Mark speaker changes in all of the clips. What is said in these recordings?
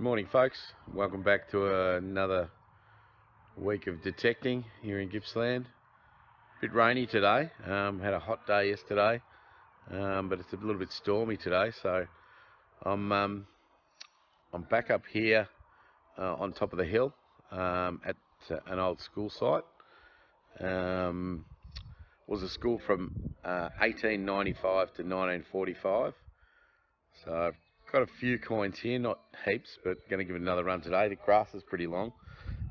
Speaker 1: Good morning, folks. Welcome back to another week of detecting here in Gippsland. Bit rainy today. Had a hot day yesterday, but it's a little bit stormy today. So I'm back up here on top of the hill at an old school site. Was a school from 1895 to 1945. So I've got a few coins here, not heaps, but going to give it another run today. The grass is pretty long.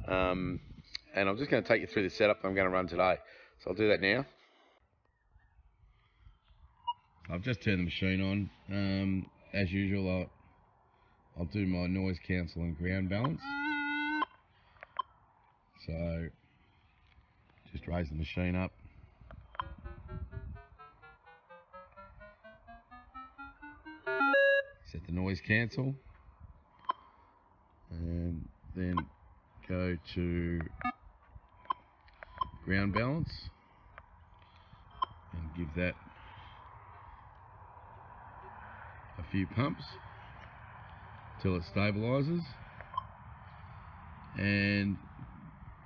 Speaker 1: And I'm just going to take you through the setup I'm going to run today. So I'll do that now. I've just turned the machine on. As usual, I'll do my noise cancel and ground balance. So just raise the machine up. Set the noise cancel. And then go to ground balance and give that a few pumps till it stabilizes. And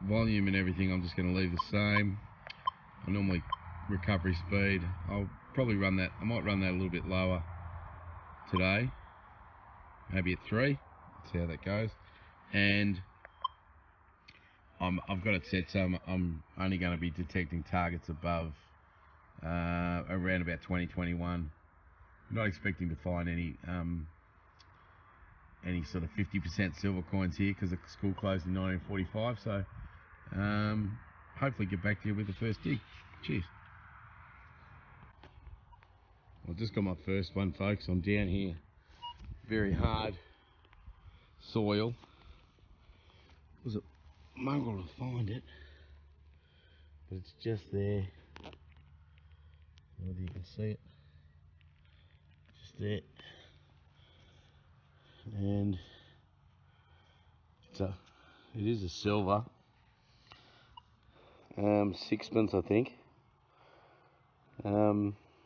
Speaker 1: volume and everything I'm just going to leave the same. I normally recovery speed, I'll probably run that, I might run that a little bit lower today, maybe at 3. See how that goes. And I've got it set so I'm only going to be detecting targets above around about 2021. Not expecting to find any sort of 50% silver coins here because the school closed in 1945. So hopefully get back to you with the first dig. Cheers. I've just got my first one, folks. I'm down here, very hard soil. It was a mongrel to find it, but it's just there. Whether you can see it, just there. And it is a silver, sixpence, I think.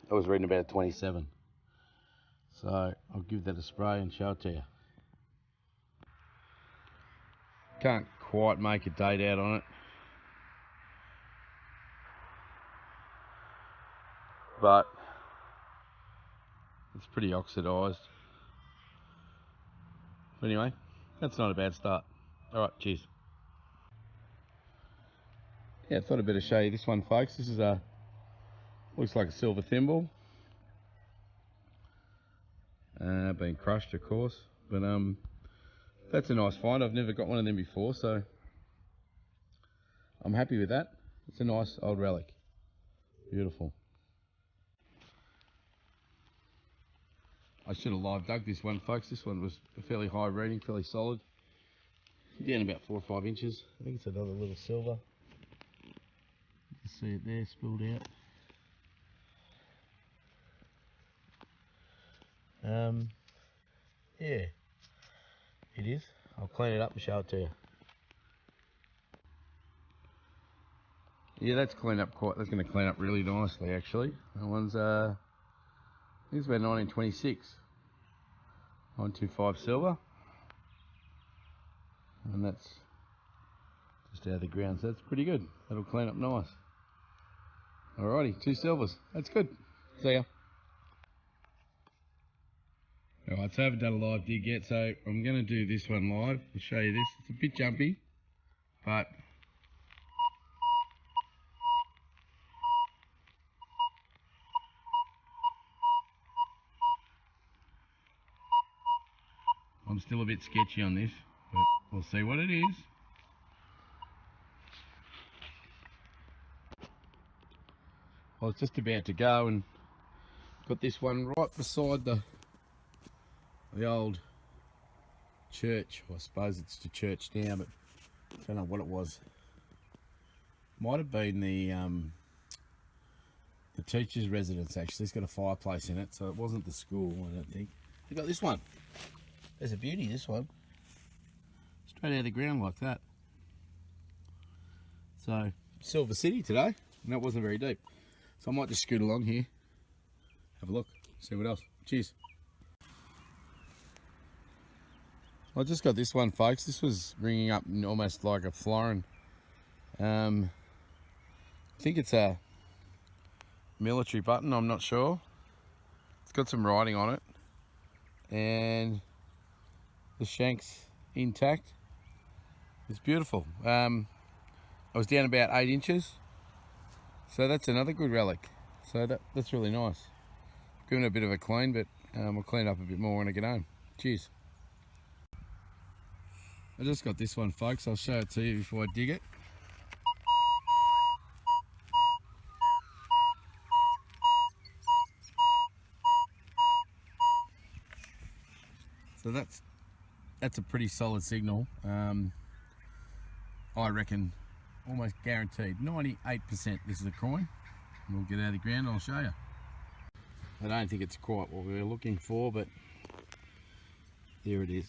Speaker 1: I was reading about 27, so I'll give that a spray and show it to you. Can't quite make a date out on it, but it's pretty oxidized. But anyway, that's not a bad start. Alright, cheers. Yeah, I thought I'd better show you this one, folks. This is looks like a silver thimble. Been crushed, of course, but that's a nice find. I've never got one of them before, so I'm happy with that. It's a nice old relic. Beautiful. I should have live dug this one, folks. This one was a fairly high reading, fairly solid. Down about 4 or 5 inches. I think it's another little silver. You can see it there, spilled out. Yeah, it is. I'll clean it up and show it to you. Yeah, that's cleaned up quite. That's going to clean up really nicely, actually. That one's I think it's about 1926. 925 silver, and that's just out of the ground, so that's pretty good. That'll clean up nice. Alrighty, 2 silvers. That's good. See ya. Alright, so I haven't done a live dig yet, so I'm going to do this one live. I'll show you this. It's a bit jumpy, but I'm still a bit sketchy on this, but we'll see what it is. I was just about to go and got this one right beside the old church. I suppose it's the church now, but I don't know what it was. Might have been the teacher's residence, actually. It's got a fireplace in it, so it wasn't the school, I don't think. I got this one. There's a beauty, this one. Straight out of the ground like that. So, Silver City today, and that wasn't very deep. So I might just scoot along here, have a look, see what else. Cheers. I just got this one, folks. This was ringing up almost like a florin. I think it's a military button, I'm not sure. It's got some writing on it. And the shank's intact. It's beautiful. I was down about 8 inches. So that's another good relic. So that's really nice. Giving it a bit of a clean, but we'll clean up a bit more when I get home. Cheers. I just got this one, folks. I'll show it to you before I dig it. So that's a pretty solid signal. I reckon almost guaranteed 98% this is a coin. We'll get out of the ground and I'll show you. I don't think it's quite what we were looking for, but there it is.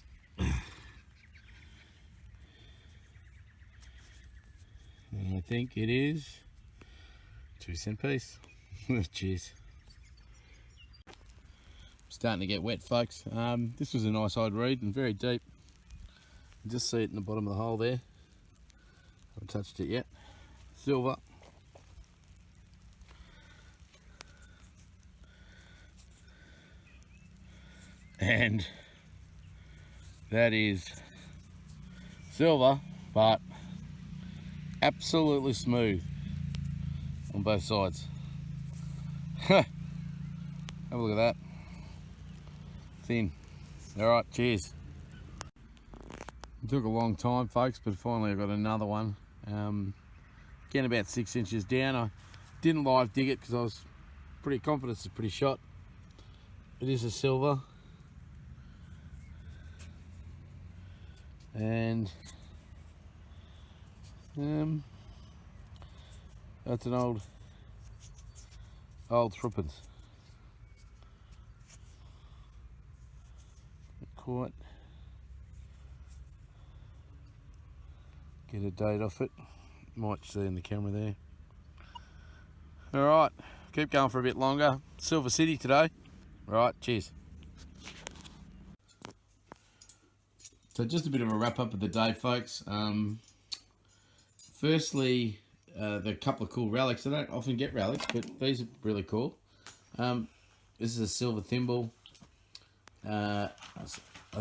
Speaker 1: And I think it is 2-cent piece. Cheers. Starting to get wet, folks. This was a nice odd read and very deep. You just see it in the bottom of the hole there. Haven't touched it yet. Silver. And that is silver, but absolutely smooth on both sides. Have a look at that. Thin. Alright, cheers. It took a long time, folks, but finally I got another one. Again, about 6 inches down. I didn't live dig it because I was pretty confident it's a pretty shot. It is a silver. And that's an old threepence. Quite get a date off it. Might see in the camera there. Alright, keep going for a bit longer. Silver City today. Right, cheers. So just a bit of a wrap up of the day, folks. Firstly, the couple of cool relics. I don't often get relics, but these are really cool. This is a silver thimble. I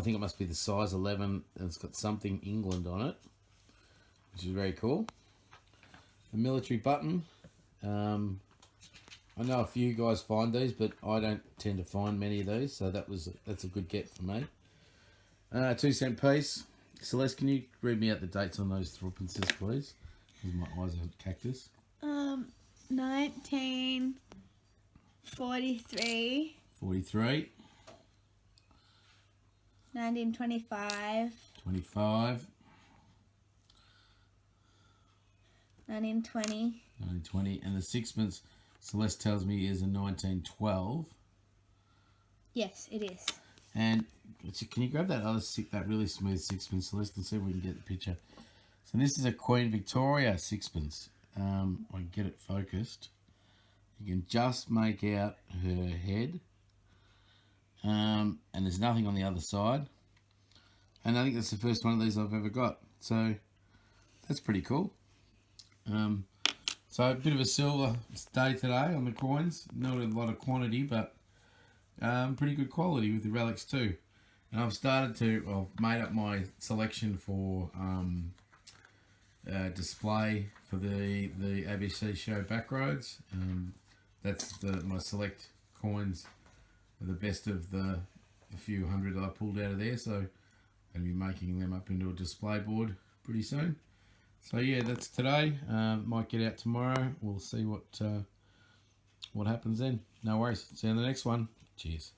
Speaker 1: think it must be the size 11, and it's got something England on it, which is very cool. A military button. I know a few guys find these, but I don't tend to find many of these, so that's a good get for me. 2-cent piece. Celeste, can you read me out the dates on those threepences, please? Because my eyes are cactus.
Speaker 2: 1943.
Speaker 1: 43.
Speaker 2: 1925.
Speaker 1: 25.
Speaker 2: 1920.
Speaker 1: 1920. And the sixpence, Celeste tells me, is a 1912.
Speaker 2: Yes, it is.
Speaker 1: And can you grab that that really smooth sixpence, Celeste, and see if we can get the picture. So this is a Queen Victoria sixpence. I can get it focused. You can just make out her head. And there's nothing on the other side. And I think that's the first one of these I've ever got. So that's pretty cool. So a bit of a silver day today on the coins. Not a lot of quantity, but pretty good quality with the relics too. And I've made up my selection for display for the ABC show Backroads. That's my select coins are the best of the few hundred that I pulled out of there. So I'm going to be making them up into a display board pretty soon. So yeah, that's today. Might get out tomorrow. We'll see what happens then. No worries. See you on the next one. Cheers.